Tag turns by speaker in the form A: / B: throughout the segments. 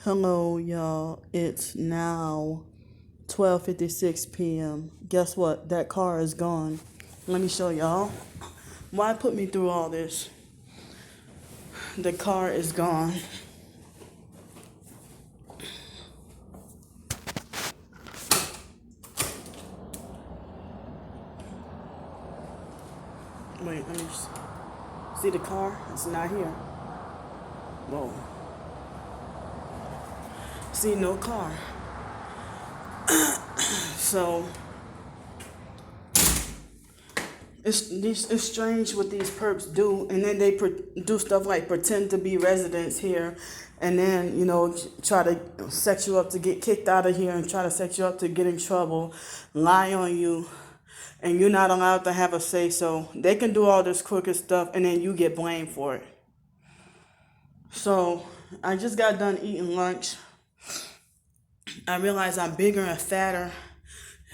A: Hello, y'all. It's now 12:56 p.m. Guess what? That car is gone. Let me show y'all. Why put me through all this? The car is gone. Wait, let me see the car. It's not here. Whoa. See, no car. So it's strange what these perps do, and then they do stuff like pretend to be residents here, and then try to set you up to get kicked out of here, and try to set you up to get in trouble, lie on you, and you're not allowed to have a say. So they can do all this crooked stuff, and then you get blamed for it. So I just got done eating lunch. I realized I'm bigger and fatter,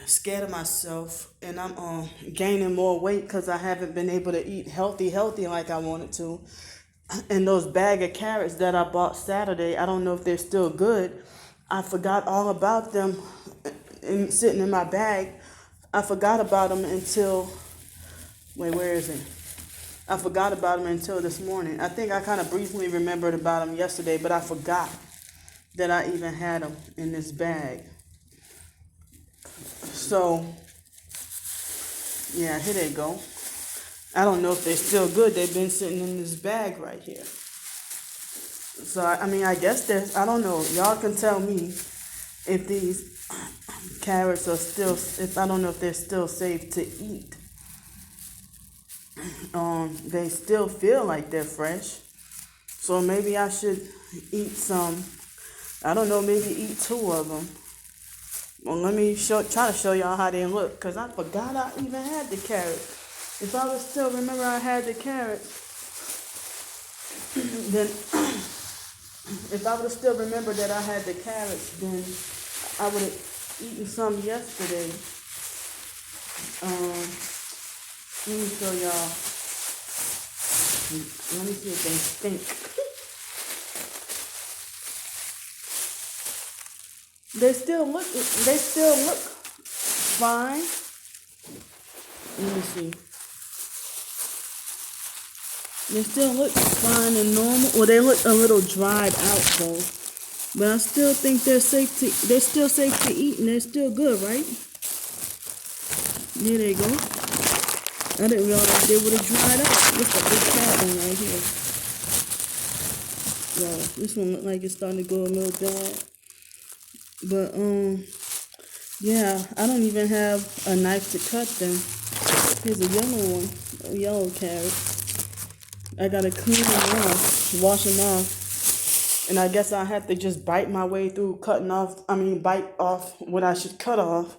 A: scared of myself, and I'm gaining more weight because I haven't been able to eat healthy like I wanted to. And those bag of carrots that I bought Saturday, I don't know if they're still good. I forgot all about them sitting in my bag. I forgot about them until, wait, where is it? I forgot about them until this morning. I think I kind of briefly remembered about them yesterday, but I forgot that I even had them in this bag. So, yeah, here they go. I don't know if they're still good. They've been sitting in this bag right here. So, I guess I don't know. Y'all can tell me if these carrots are still, I don't know if they're still safe to eat. They still feel like they're fresh. So maybe I should eat some. I don't know, maybe eat 2 of them. Well, let me try to show y'all how they look, because I forgot I even had the carrots. If I would still remember I had the carrots, then if I would have still remembered that I had the carrots, then I would have eaten some yesterday. Let me show y'all. Let me see if they stink. They still look fine. Let me see. They still look fine and normal. Well, they look a little dried out though. But I still think they're still safe to eat, and they're still good, right? Here they go. I didn't realize they would have dried out. This is a big fat one right here. Wow, this one look like it's starting to go a little bad. But, yeah, I don't even have a knife to cut them. Here's a yellow one, a yellow carrot. I gotta clean them off, wash them off. And I guess I have to just bite my way through bite off what I should cut off.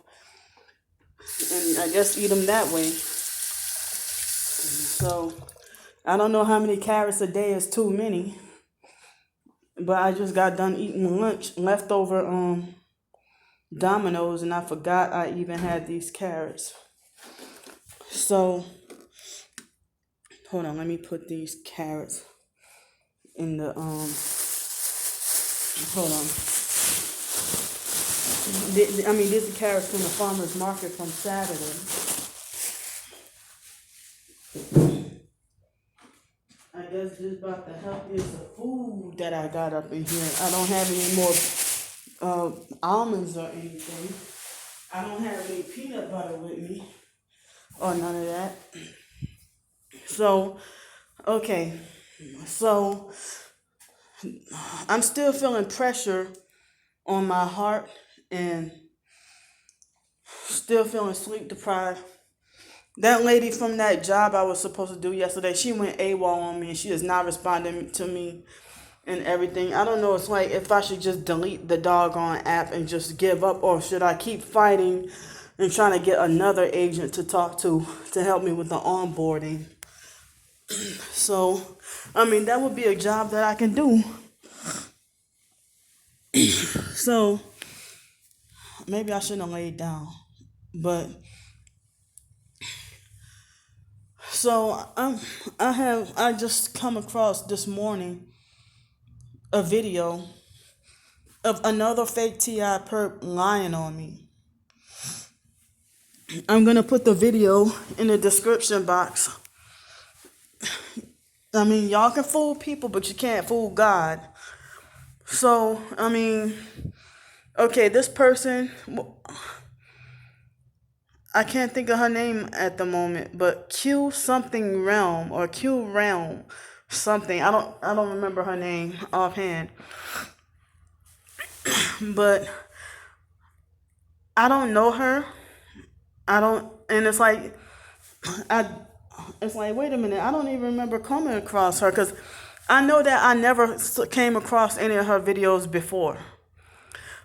A: And I guess eat them that way. So, I don't know how many carrots a day is too many. But I just got done eating lunch, leftover Dominoes, and I forgot I even had these carrots. So, hold on, let me put these carrots in the, hold on. These are carrots from the farmer's market from Saturday. I guess just about the healthiest of food that I got up in here. I don't have any more almonds or anything. I don't have any peanut butter with me or none of that. So, okay. So, I'm still feeling pressure on my heart and still feeling sleep deprived. That lady from that job I was supposed to do yesterday, she went AWOL on me, and she is not responding to me and everything. I don't know, it's like if I should just delete the doggone app and just give up, or should I keep fighting and trying to get another agent to talk to help me with the onboarding. So, that would be a job that I can do. So, maybe I shouldn't have laid down. But, so I just come across this morning a video of another fake TI perp lying on me. I'm going to put the video in the description box. I mean, y'all can fool people, but you can't fool God. So, I mean, okay, this person, I can't think of her name at the moment, but Q something realm or Q realm something. I don't remember her name offhand. But I don't know her. And it's like wait a minute, I don't even remember coming across her, because I know that I never came across any of her videos before.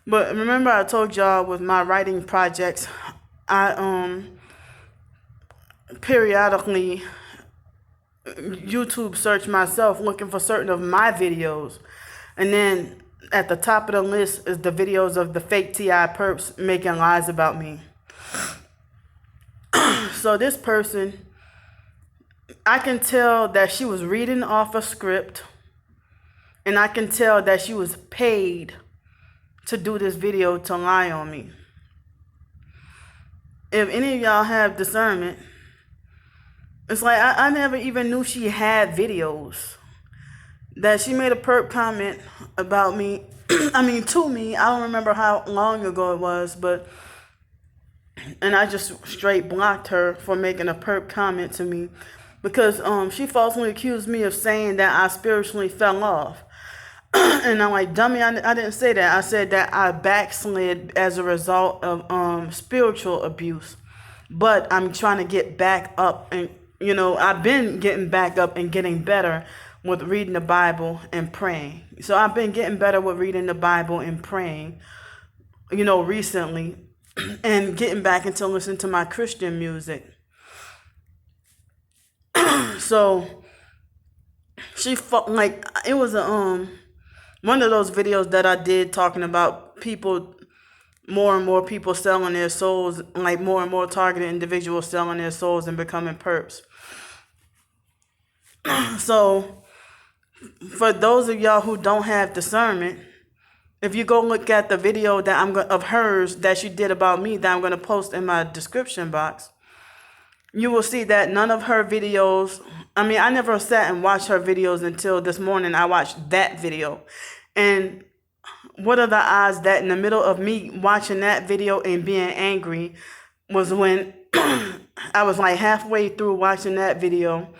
A: But remember, I told y'all with my writing projects, I periodically YouTube search myself looking for certain of my videos, and then at the top of the list is the videos of the fake TI perps making lies about me. So this person, I can tell that she was reading off a script, and I can tell that she was paid to do this video to lie on me. If any of y'all have discernment, it's like I never even knew she had videos. That she made a perp comment about me, to me. I don't remember how long ago it was, and I just straight blocked her for making a perp comment to me, because she falsely accused me of saying that I spiritually fell off. And I'm like, dummy, I didn't say that. I said that I backslid as a result of spiritual abuse. But I'm trying to get back up, and I've been getting back up and getting better with reading the Bible and praying. So I've been getting better with reading the Bible and praying, recently, and getting back into listening to my Christian music. So she it was one of those videos that I did talking about people, more and more people selling their souls, like more and more targeted individuals selling their souls and becoming perps. So for those of y'all who don't have discernment, if you go look at the video that of hers that she did about me that I'm going to post in my description box, you will see that none of her videos, I never sat and watched her videos until this morning. I watched that video. And what are the odds that in the middle of me watching that video and being angry was when I was like halfway through watching that video,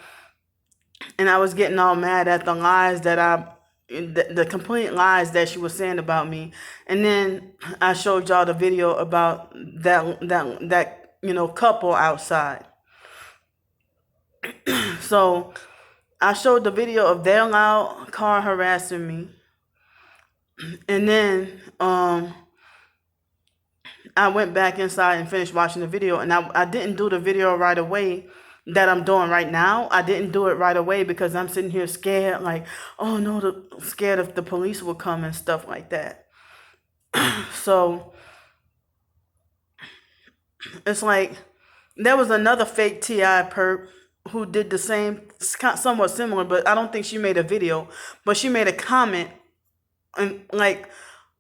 A: and I was getting all mad at the lies that the complete lies that she was saying about me. And then I showed y'all the video about that couple outside. So I showed the video of their loud car harassing me. And then I went back inside and finished watching the video. And I didn't do the video right away that I'm doing right now. I didn't do it right away because I'm sitting here scared, like, oh no, scared if the police will come and stuff like that. So it's like there was another fake TI perp who did the same, somewhat similar, but I don't think she made a video, but she made a comment. And like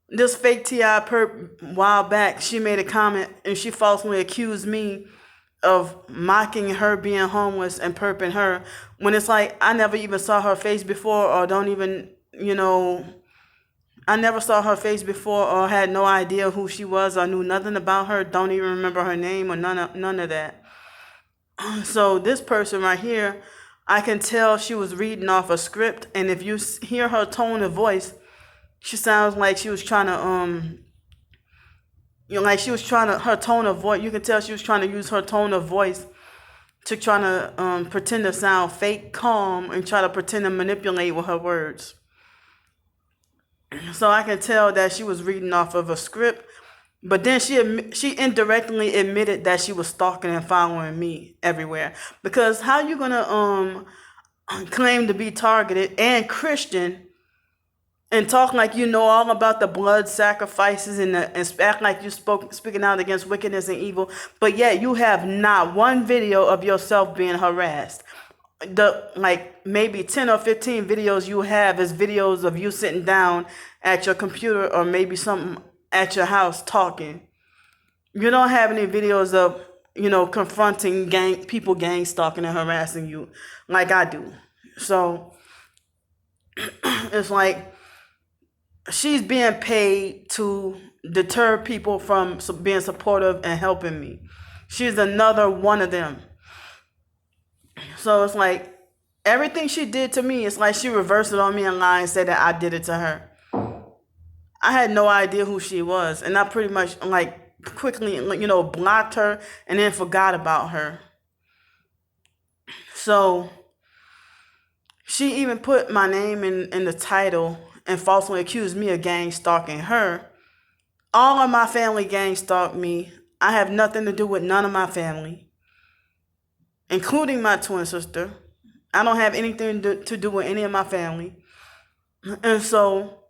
A: this fake TI perp a while back, she made a comment and she falsely accused me of mocking her being homeless and perping her, when it's like I never even saw her face before, or don't even, I never saw her face before, or had no idea who she was, or knew nothing about her, don't even remember her name, or none of that. So this person right here, I can tell she was reading off a script, and if you hear her tone of voice, she sounds like she was trying to her tone of voice, you can tell she was trying to use her tone of voice to try to pretend to sound fake calm and try to pretend to manipulate with her words. So I can tell that she was reading off of a script, but then she indirectly admitted that she was stalking and following me everywhere. Because how you gonna claim to be targeted and Christian and talk like you know all about the blood sacrifices and act like you speaking out against wickedness and evil, but yet you have not one video of yourself being harassed. the like maybe 10 or 15 videos you have is videos of you sitting down at your computer or maybe something at your house talking. You don't have any videos of, confronting gang stalking and harassing you like I do. So it's like she's being paid to deter people from being supportive and helping me. She's another one of them. So it's like everything she did to me, it's like she reversed it on me and lied and said that I did it to her. I had no idea who she was, and I pretty much quickly blocked her and then forgot about her. So she even put my name in the title and falsely accused me of gang stalking her. All of my family gang stalked me. I have nothing to do with none of my family, including my twin sister. I don't have anything to do with any of my family. And so,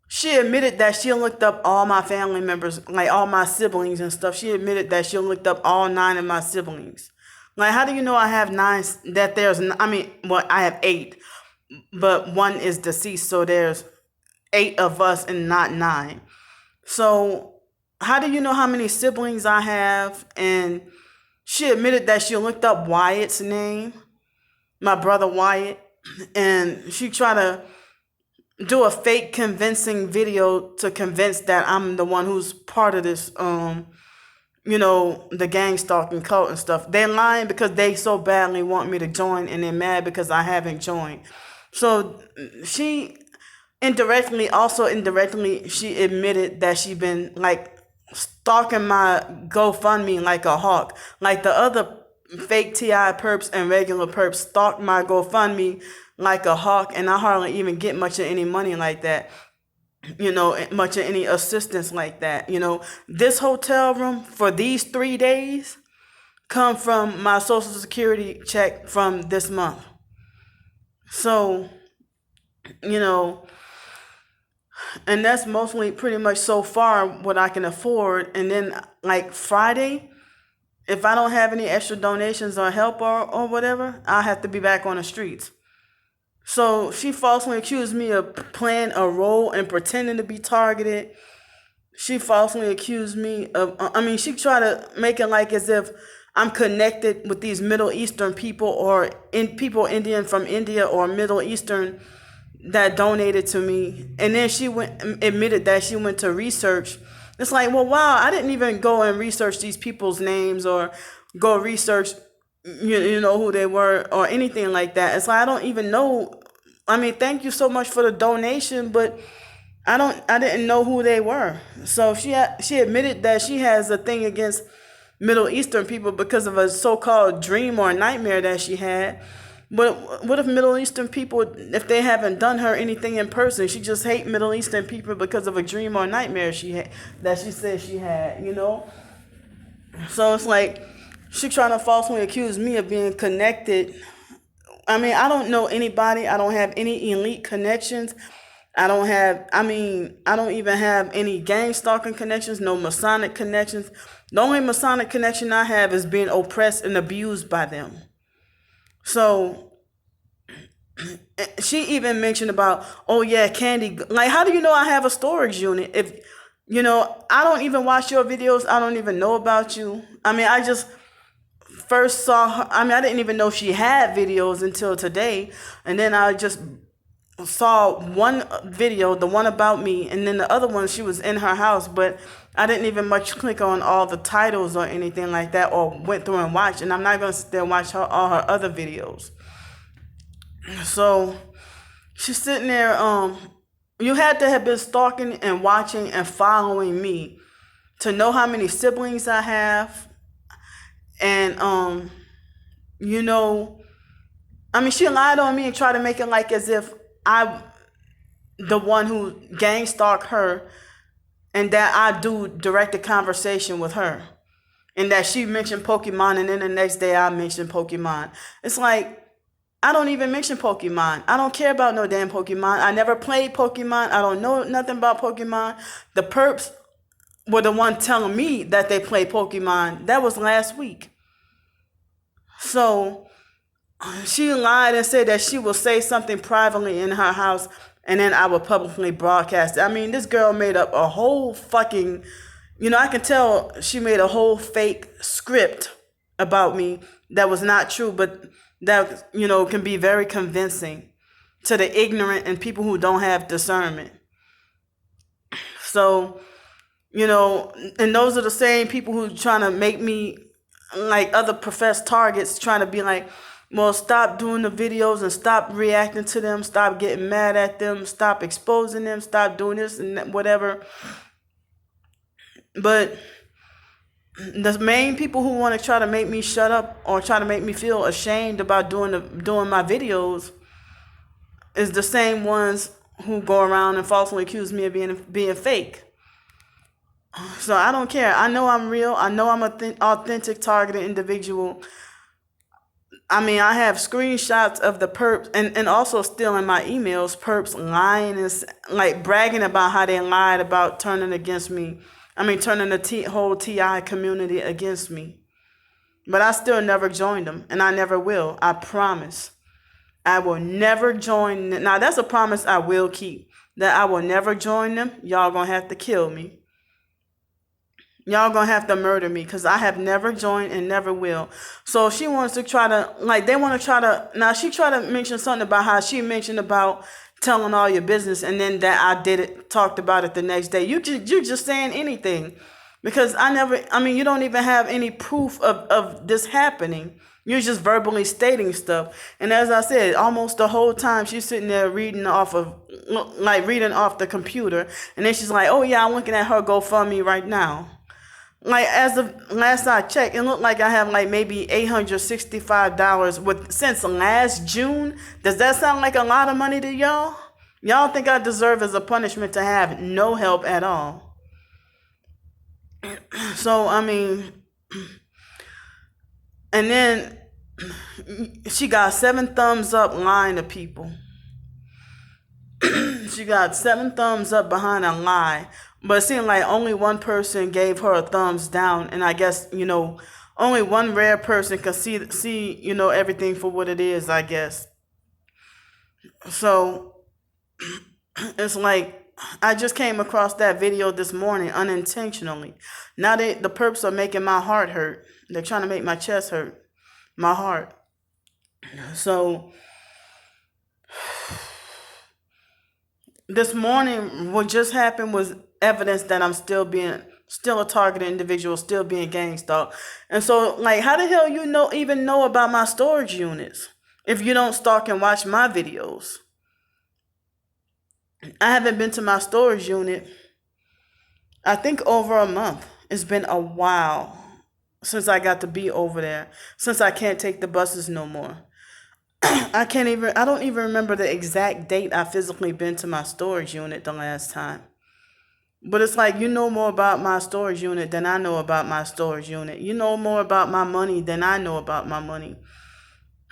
A: she admitted that she looked up all my family members, like all my siblings and stuff. She admitted that she looked up all 9 of my siblings. Like, how do you know I have 9? I have 8, but 1 is deceased, so there's 8 of us and not 9. So how do you know how many siblings I have? And she admitted that she looked up Wyatt's name, my brother Wyatt, and she tried to do a fake convincing video to convince that I'm the one who's part of this, the gang stalking cult and stuff. They're lying because they so badly want me to join, and they're mad because I haven't joined. So she indirectly, she admitted that she been stalking my GoFundMe like a hawk. Like the other fake TI perps and regular perps stalked my GoFundMe like a hawk, and I hardly even get much of any money like that. Much of any assistance like that. This hotel room for these 3 days come from my Social Security check from this month. So, and that's mostly pretty much so far what I can afford. And then Friday, if I don't have any extra donations or help or whatever, I'll have to be back on the streets. So she falsely accused me of playing a role and pretending to be targeted. She falsely accused me of, she tried to make it like as if I'm connected with these Middle Eastern people or people Indian from India or Middle Eastern that donated to me. And then she admitted that she went to research. It's like, well, wow, I didn't even go and research these people's names or go research who they were or anything like that. It's like I don't even know. Thank you so much for the donation, but I didn't know who they were. So she admitted that she has a thing against Middle Eastern people because of a so-called dream or nightmare that she had. But what if Middle Eastern people, if they haven't done her anything in person, she just hate Middle Eastern people because of a dream or nightmare that she said she had, So it's like she trying to falsely accuse me of being connected. I don't know anybody. I don't have any elite connections. I don't even have any gang stalking connections, no Masonic connections. The only Masonic connection I have is being oppressed and abused by them. So she even mentioned about, oh yeah, Candy. Like, how do you know I have a storage unit? If, I don't even watch your videos. I don't even know about you. I just first saw her. I didn't even know she had videos until today. And then I just saw one video, the one about me, and then the other one, she was in her house, but I didn't even much click on all the titles or anything like that or went through and watched, and I'm not going to sit there and watch all her other videos. So she's sitting there, you had to have been stalking and watching and following me to know how many siblings I have. And, she lied on me and tried to make it like as if I'm the one who gang stalked her and that I do direct conversation with her. And that she mentioned Pokemon and then the next day I mentioned Pokemon. It's like, I don't even mention Pokemon. I don't care about no damn Pokemon. I never played Pokemon. I don't know nothing about Pokemon. The perps were the one telling me that they play Pokemon. That was last week. So she lied and said that she will say something privately in her house and then I will publicly broadcast it. I mean, this girl made up a whole fucking, I can tell she made a whole fake script about me that was not true, but that, can be very convincing to the ignorant and people who don't have discernment. So, and those are the same people who trying to make me like other professed targets, trying to be like, well, stop doing the videos and stop reacting to them, stop getting mad at them, stop exposing them, stop doing this and whatever. But the main people who want to try to make me shut up or try to make me feel ashamed about doing my videos is the same ones who go around and falsely accuse me of being fake. So I don't care. I know I'm real. I know I'm an authentic, targeted individual. I mean, I have screenshots of the perps and also still in my emails, perps lying and like bragging about how they lied about turning against me. I mean, turning the whole TI community against me. But I still never joined them, and I never will. I promise. I will never join. Now, that's a promise I will keep, that I will never join them. Y'all gonna have to kill me. Y'all gonna have to murder me because I have never joined and never will. So she wants to try to, now she tried to mention something about how she mentioned about telling all your business and then that I talked about it the next day. You just saying anything because you don't even have any proof of this happening. You're just verbally stating stuff. And as I said, almost the whole time she's sitting there reading off the computer. And then she's like, oh yeah, I'm looking at her GoFundMe right now. Like, as of last I checked, it looked like I have like maybe $865 since last June. Does that sound like a lot of money to y'all? Y'all think I deserve as a punishment to have no help at all? So, I mean, and then she got 7 thumbs up lying to people. She got 7 thumbs up behind a lie. But it seemed like only one person gave her a thumbs down. And I guess, only one rare person can see everything for what it is, I guess. So it's like, I just came across that video this morning unintentionally. Now the perps are making my heart hurt. They're trying to make my chest hurt. My heart. So this morning, what just happened was evidence that I'm still a targeted individual, still being gang stalked. And so, like, how the hell even know about my storage units if you don't stalk and watch my videos? I haven't been to my storage unit, I think, over a month. It's been a while since I got to be over there, since I can't take the buses no more. I don't even remember the exact date I physically been to my storage unit the last time. But it's like, you know more about my storage unit than I know about my storage unit. You know more about my money than I know about my money.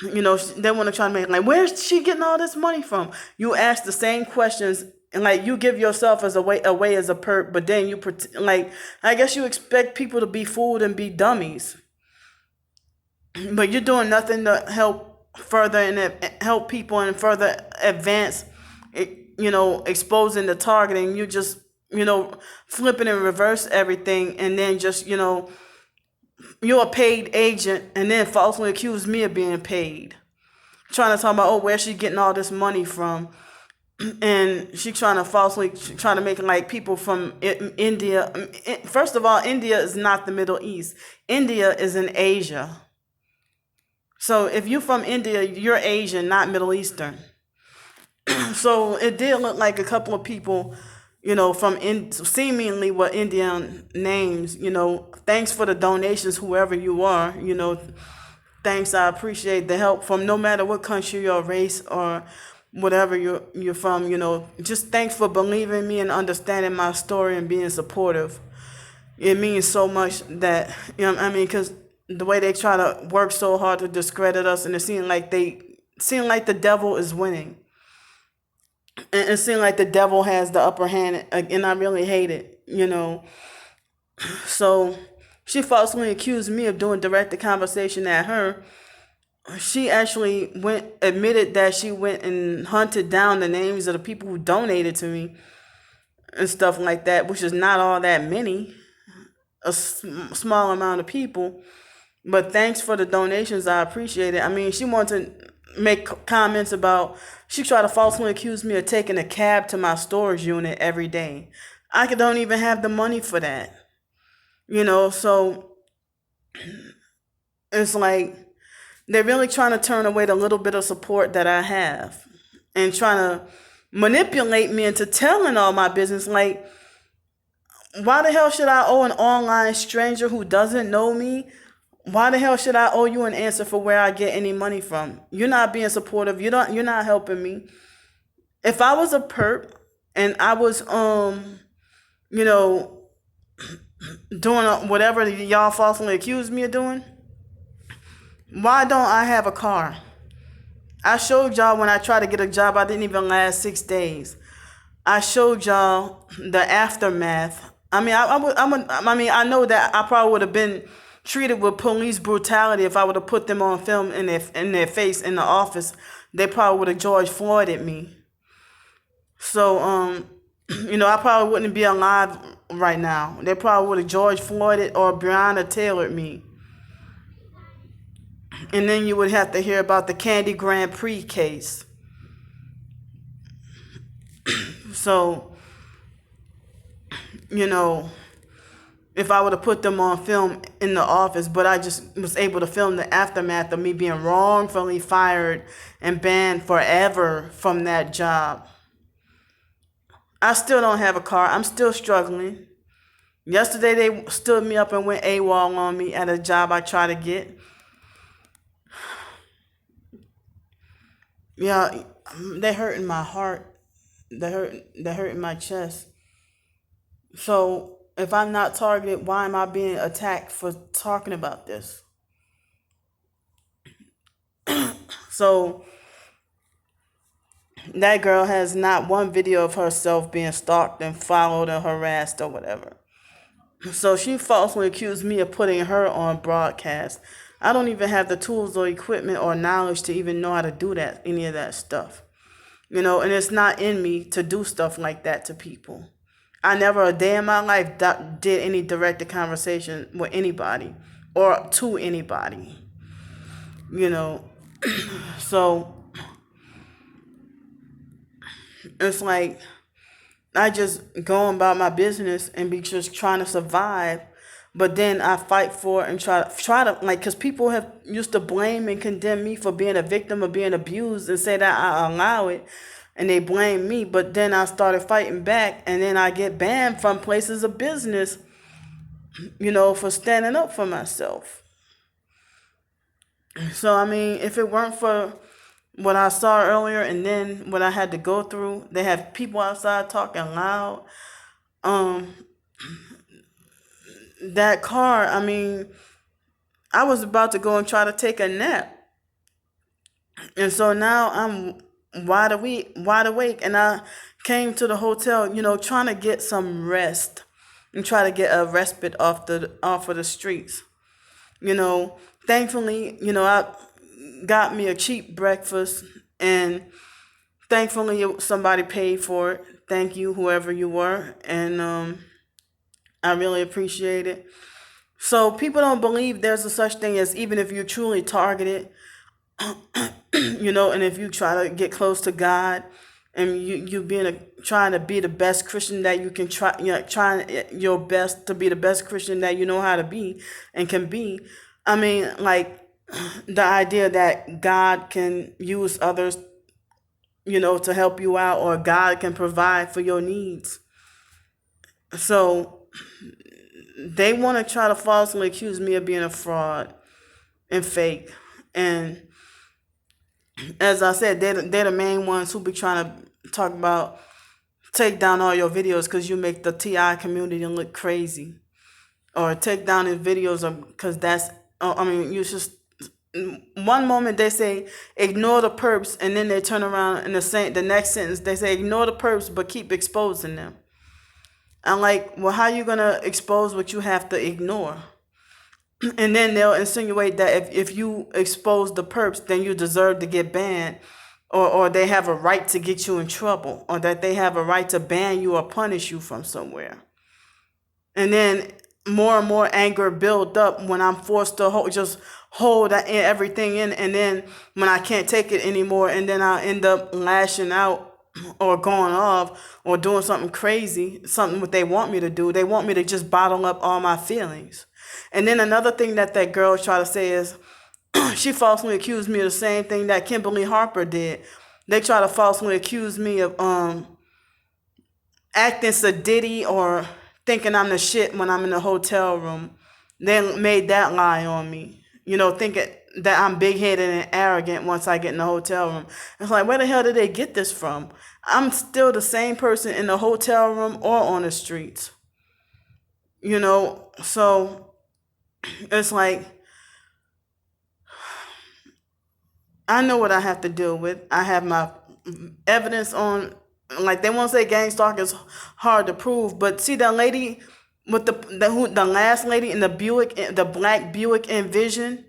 A: They want to try to make like, where's she getting all this money from? You ask the same questions and like you give yourself as away as a perp, but then you like, I guess you expect people to be fooled and be dummies. But you're doing nothing to help further and help people and further advance, exposing the targeting. You just, flipping and reverse everything, and then just, you're a paid agent, and then falsely accuse me of being paid. Trying to talk about, where's she getting all this money from? And she trying to make like people from India. First of all, India is not the Middle East. India is in Asia. So if you're from India, you're Asian, not Middle Eastern. So it did look like a couple of people, from seemingly what Indian names, thanks for the donations, whoever you are, thanks, I appreciate the help from no matter what country or race or whatever you're from, just thanks for believing me and understanding my story and being supportive. It means so much that, because the way they try to work so hard to discredit us, and it seems like the devil is winning. And it seems like the devil has the upper hand, and I really hate it, So she falsely accused me of doing directed conversation at her, she actually admitted that she went and hunted down the names of the people who donated to me and stuff like that, which is not all that many, a small amount of people. But thanks for the donations. I appreciate it. I mean, she wanted to make comments about, she tried to falsely accuse me of taking a cab to my storage unit every day. I don't even have the money for that. So it's like they're really trying to turn away the little bit of support that I have and trying to manipulate me into telling all my business. Like, why the hell should I owe an online stranger who doesn't know me? Why the hell should I owe you an answer for where I get any money from? You're not being supportive. You're not helping me. If I was a perp and I was doing whatever y'all falsely accused me of doing, why don't I have a car? I showed y'all when I tried to get a job, I didn't even last 6 days. I showed y'all the aftermath. I mean, I know that I probably would have been treated with police brutality if I would have put them on film in their face in the office. They probably would have George Floyded me. So, I probably wouldn't be alive right now. They probably would have George Floyded or Breonna Tailored me. And then you would have to hear about the Candy Grandpre case. So, if I would have put them on film in the office, but I just was able to film the aftermath of me being wrongfully fired and banned forever from that job. I still don't have a car. I'm still struggling. Yesterday, they stood me up and went AWOL on me at a job I tried to get. Yeah, they hurting my heart. They hurting my chest. So if I'm not targeted, why am I being attacked for talking about this? So that girl has not one video of herself being stalked and followed and harassed or whatever. So she falsely accused me of putting her on broadcast. I don't even have the tools or equipment or knowledge to even know how to do that, any of that stuff. And it's not in me to do stuff like that to people. I never a day in my life did any directed conversation with anybody or to anybody. So it's like I just go about my business and be just trying to survive. But then I fight for it and try to because people have used to blame and condemn me for being a victim of being abused and say that I allow it, and they blame me. But then I started fighting back, and then I get banned from places of business, for standing up for myself. So I mean, if it weren't for what I saw earlier and then what I had to go through, they have people outside talking loud. That car, I mean, I was about to go and try to take a nap. And so now I'm wide awake, and I came to the hotel, trying to get some rest and try to get a respite off of the streets. Thankfully, I got me a cheap breakfast, and thankfully somebody paid for it. Thank you, whoever you were, and I really appreciate it. So people don't believe there's a such thing as, even if you're truly targeted, and if you try to get close to God, and you trying to be the best Christian that you can trying your best to be the best Christian that you know how to be and can be. I mean, like, the idea that God can use others, to help you out, or God can provide for your needs. So they want to try to falsely accuse me of being a fraud and fake. And as I said, they're the main ones who be trying to talk about take down all your videos because you make the TI community look crazy, or take down his videos because that's, you just, one moment they say ignore the perps, and then they turn around and the next sentence they say ignore the perps but keep exposing them. I'm like, well, how are you gonna expose what you have to ignore? And then they'll insinuate that if you expose the perps, then you deserve to get banned, or they have a right to get you in trouble, or that they have a right to ban you or punish you from somewhere. And then more and more anger build up when I'm forced to hold everything in, and then when I can't take it anymore, and then I end up lashing out or going off or doing something crazy, something what they want me to do. They want me to just bottle up all my feelings. And then another thing that girl try to say is she falsely accused me of the same thing that Kimberly Harper did. They try to falsely accuse me of acting sedity or thinking I'm the shit when I'm in the hotel room. They made that lie on me. Thinking that I'm big-headed and arrogant once I get in the hotel room. It's like, where the hell did they get this from? I'm still the same person in the hotel room or on the streets. So it's like, I know what I have to deal with. I have my evidence on, like, they won't say gang stalking is hard to prove, but see that lady with the last lady in the black Buick Envision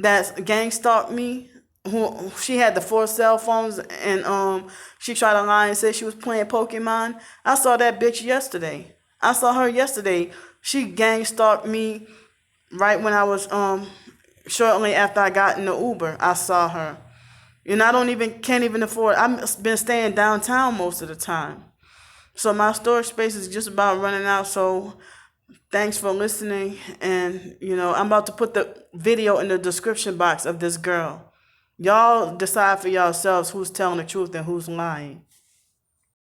A: that gang stalked me, who she had the 4 cell phones, and she tried to lie and say she was playing Pokemon. I saw that bitch yesterday. I saw her yesterday. She gang stalked me right when I was shortly after I got in the Uber. I saw her. I can't even afford. I've been staying downtown most of the time. So my storage space is just about running out. So thanks for listening. And, I'm about to put the video in the description box of this girl. Y'all decide for yourselves who's telling the truth and who's lying.